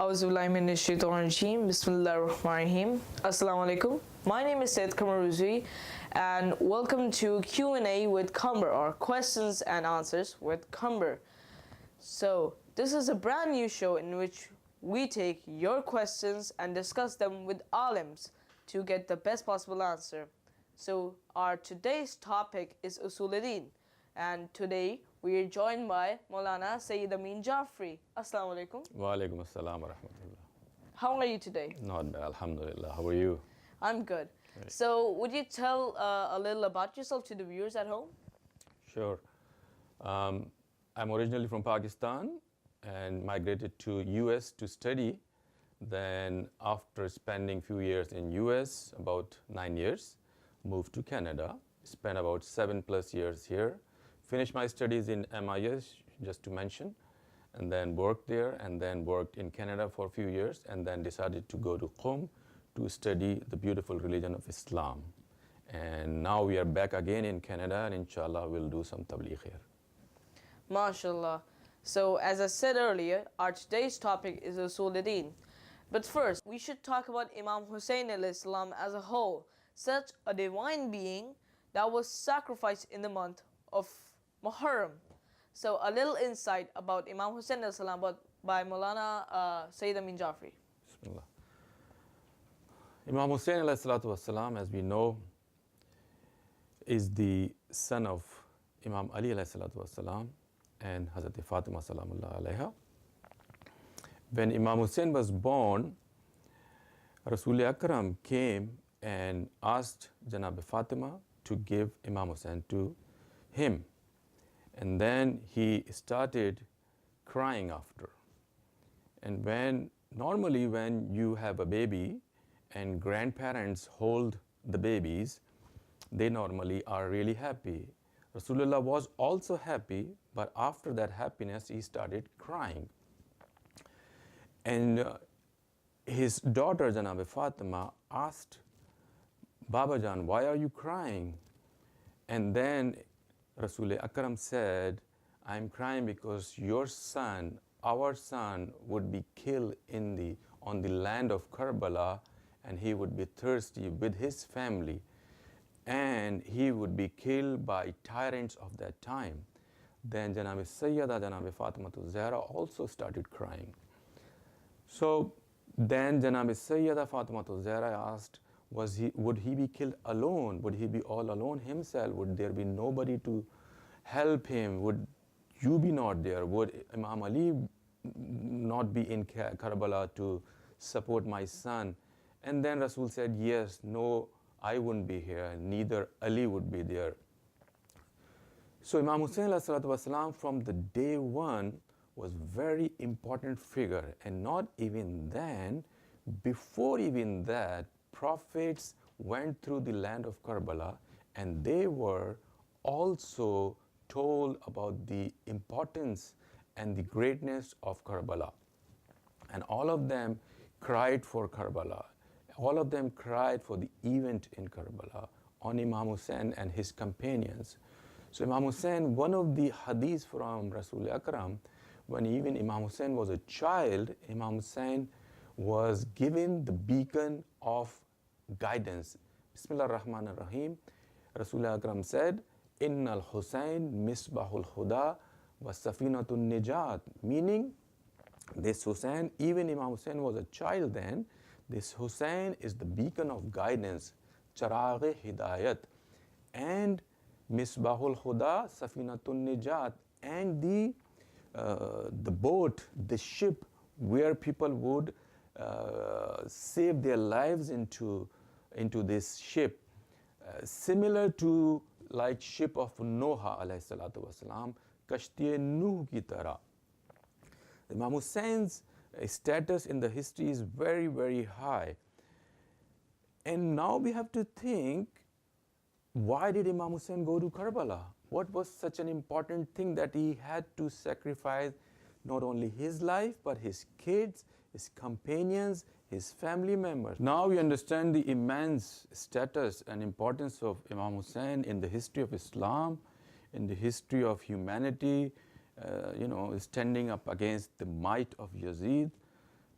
Auzubillahiminash-shaytanir-rajeem. Bismillahir-rahmanir-rahim. Assalamu alaikum. My name is Syed and welcome to Q&A with Qamar, or questions and answers with Qamar. So this is a brand new show in which we take your questions and discuss them with alims to get the best possible answer. So our today's topic is Usuluddin, and today we are joined by Maulana Syed Amin Jafri. Assalamu alaikum. Wa alaikum assalam wa rahmatullah. How are you today? Not bad, alhamdulillah. How are you? I'm good. Right. So would you tell a little about yourself to the viewers at home? Sure. I'm originally from Pakistan and migrated to US to study. Then after spending few years in US, about 9 years, moved to Canada, spent about 7+ years here, finished my studies in MIS, just to mention, and then worked there, and then worked in Canada for a few years, and then decided to go to Qaim to study the beautiful religion of Islam. And now we are back again in Canada, and inshallah we'll do some tabligh here. MashaAllah. So as I said earlier, our today's topic is Usuluddin. But first, we should talk about Imam Hussain al-Islam as a whole, such a divine being that was sacrificed in the month of Muharram. So a little insight about Imam Hussain al-Islam by Maulana Syed Amin Jafri. Bismillah. Imam Hussain al-Islam, as we know, is the son of Imam Ali al-Islam and Hazrat Fatima salamullah alayha. When Imam Hussain was born, Rasul Akram came and asked Janab Fatima to give Imam Hussain to him. And then he started crying after. And normally when you have a baby and grandparents hold the babies, they normally are really happy. Rasulullah was also happy, but after that happiness, he started crying. And his daughter, Janab Fatima, asked, Baba Jan, why are you crying? And then Rasul Akram said, I'm crying because your son, our son, would be killed on the land of Karbala, and he would be thirsty with his family, and he would be killed by tyrants of that time. Then Janab Sayyada, Janab Fatima Zahra also started crying. So then Janab Sayyada Fatima Zahra asked, would he be killed alone? Would he be all alone himself? Would there be nobody to help him? Would you be not there? Would Imam Ali not be in Karbala to support my son? And then Rasul said, yes, no, I wouldn't be here, neither Ali would be there. So Imam Hussain ﷺ from the day one was very important figure, and not even then, before even that, prophets went through the land of Karbala, and they were also told about the importance and the greatness of Karbala. And all of them cried for Karbala. All of them cried for the event in Karbala on Imam Hussain and his companions. So Imam Hussain, one of the hadiths from Rasul Akram, when even Imam Hussain was a child, Imam Hussain was given the beacon of guidance. Bismillah ar-Rahman ar-Rahim. Rasul Akram said, Innal Hussain misbahul huda wa safinatun nijat. Meaning, this Hussain, even Imam Hussain was a child then, this Hussain is the beacon of guidance, charagh hidayat, and misbahul huda safinatun nijat, and the boat, the ship where people would save their lives into this ship, similar to like ship of Noah alayhi salatu wasalam, kashti Nuh ki tarah. Imam Hussein's status in the history is very, very high. And now we have to think, why did Imam Hussain go to Karbala? What was such an important thing that he had to sacrifice not only his life, but his kids, his companions, his family members? Now we understand the immense status and importance of Imam Hussain in the history of Islam, in the history of humanity, standing up against the might of Yazid.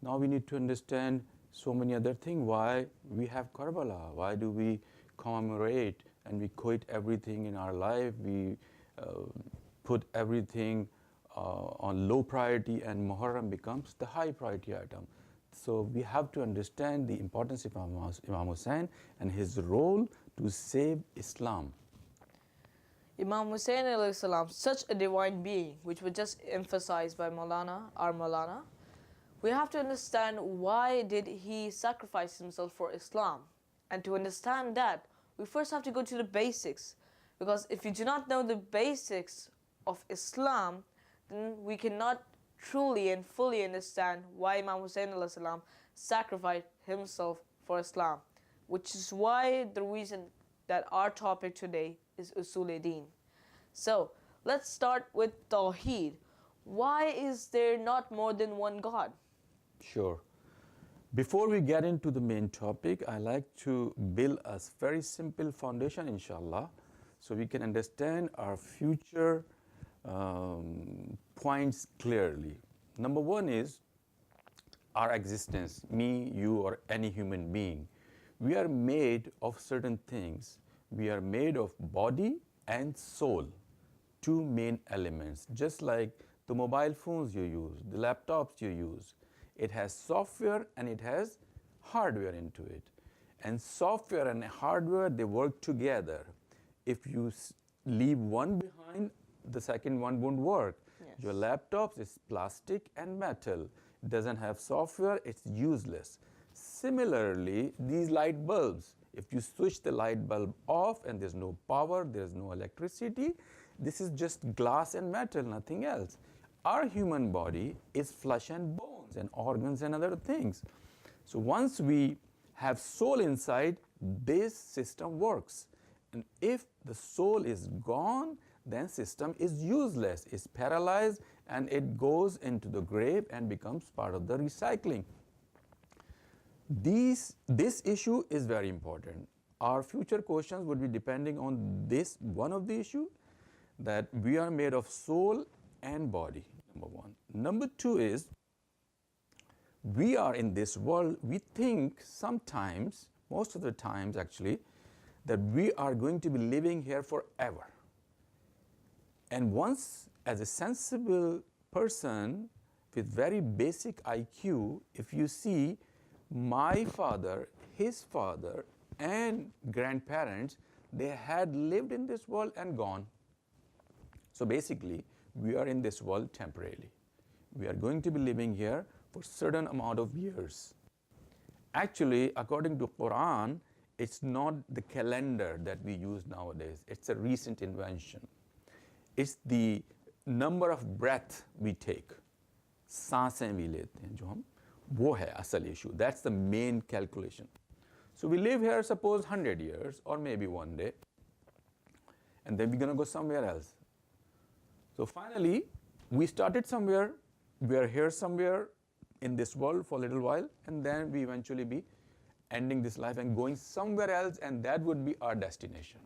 Now we need to understand so many other things. Why we have Karbala? Why do we commemorate and we quit everything in our life? We put everything on low priority, and Muharram becomes the high priority item. So we have to understand the importance of Imam Hussain and his role to save Islam. Imam Hussain alayhi salam, such a divine being, which was just emphasized by our Maulana. We have to understand why did he sacrifice himself for Islam. And to understand that, we first have to go to the basics. Because if you do not know the basics of Islam, then we cannot truly and fully understand why Imam Hussain alayhi salam sacrificed himself for Islam. Which is why the reason that our topic today is Usul-e-Din. So, let's start with Tawheed. Why is there not more than one God? Sure. Before we get into the main topic, I like to build a very simple foundation, inshallah, so we can understand our future points clearly. Number one is our existence, me, you, or any human being. We are made of certain things. We are made of body and soul, two main elements. Just like the mobile phones you use, the laptops you use, it has software and it has hardware into it. And software and hardware, they work together. If you leave one behind, the second one won't work. Yes. Your laptops is plastic and metal. It doesn't have software, it's useless. Similarly, these light bulbs, if you switch the light bulb off and there's no power, there's no electricity, this is just glass and metal, nothing else. Our human body is flesh and bones and organs and other things. So once we have soul inside, this system works. And if the soul is gone, then system is useless, is paralyzed, and it goes into the grave and becomes part of the recycling. This issue is very important. Our future questions would be depending on this one of the issue, that we are made of soul and body, number one. Number two is, we are in this world, we think sometimes, most of the times actually, that we are going to be living here forever. And once, as a sensible person with very basic IQ, if you see my father, his father, and grandparents, they had lived in this world and gone. So basically, we are in this world temporarily. We are going to be living here for certain amount of years. Actually, according to Quran, it's not the calendar that we use nowadays. It's a recent invention. It's the number of breath we take. सांसें भी लेते हैं जो हम, वो है असल issue. That's the main calculation. So we live here, suppose 100 years or maybe one day, and then we're going to go somewhere else. So finally, we started somewhere, we are here somewhere in this world for a little while, and then we eventually be ending this life and going somewhere else, and that would be our destination.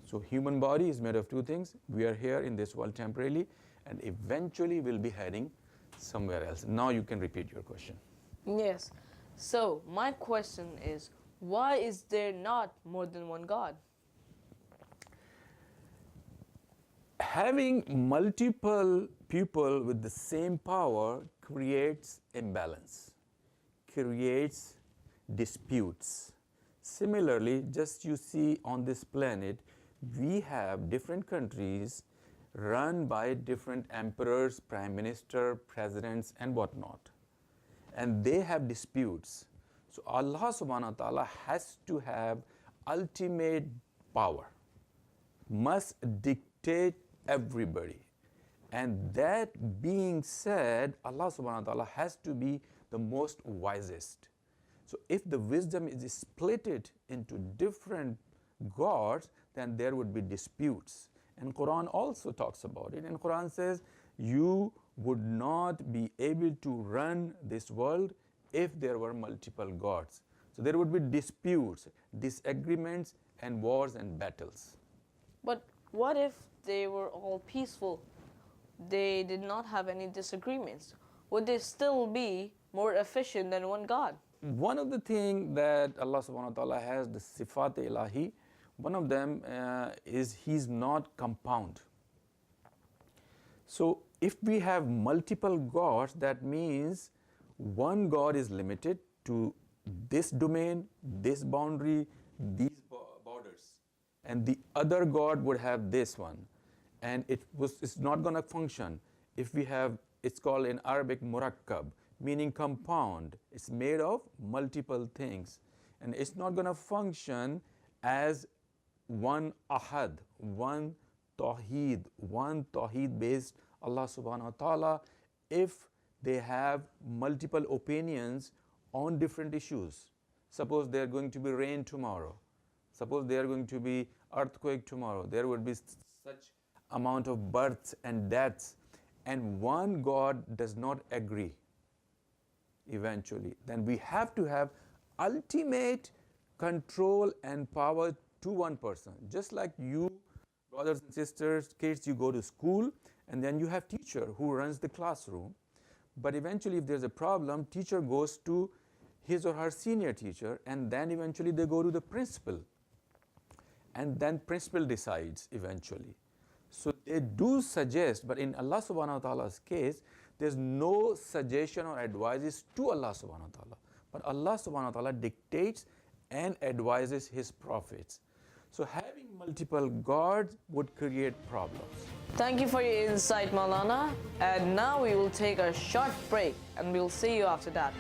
So human body is made of two things. We are here in this world temporarily, and eventually we'll be heading somewhere else. Now you can repeat your question. Yes. So, my question is, why is there not more than one God? Having multiple people with the same power creates imbalance, creates disputes. Similarly, just you see on this planet, we have different countries run by different emperors, prime minister, presidents, and whatnot. And they have disputes. So Allah subhanahu wa ta'ala has to have ultimate power, must dictate everybody. And that being said, Allah subhanahu wa ta'ala has to be the most wisest. So if the wisdom is splitted into different gods, then there would be disputes. And Quran also talks about it. And Quran says, you would not be able to run this world if there were multiple gods. So there would be disputes, disagreements, and wars and battles. But what if they were all peaceful? They did not have any disagreements. Would there still be more efficient than one God? One of the things that Allah subhanahu wa ta'ala has, the sifat ilahi, one of them is He's not compound. So if we have multiple gods, that means one God is limited to this domain, this boundary, these borders, and the other God would have this one, and it's not going to function. If we have, it's called in Arabic murakkab, meaning compound. It's made of multiple things, and it's not going to function as one ahad, one tawheed based Allah subhanahu wa ta'ala, if they have multiple opinions on different issues. Suppose there are going to be rain tomorrow, suppose there are going to be earthquake tomorrow, there would be such amount of births and deaths, and one God does not agree eventually, then we have to have ultimate control and power to one person. Just like you, brothers and sisters, kids, you go to school and then you have teacher who runs the classroom, but eventually if there's a problem, teacher goes to his or her senior teacher, and then eventually they go to the principal, and then principal decides eventually. So they do suggest, but in Allah subhanahu wa ta'ala's case, there's no suggestion or advices to Allah subhanahu wa ta'ala, but Allah subhanahu wa ta'ala dictates and advises His prophets. So having multiple gods would create problems. Thank you for your insight, Maulana. And now we will take a short break and we'll see you after that.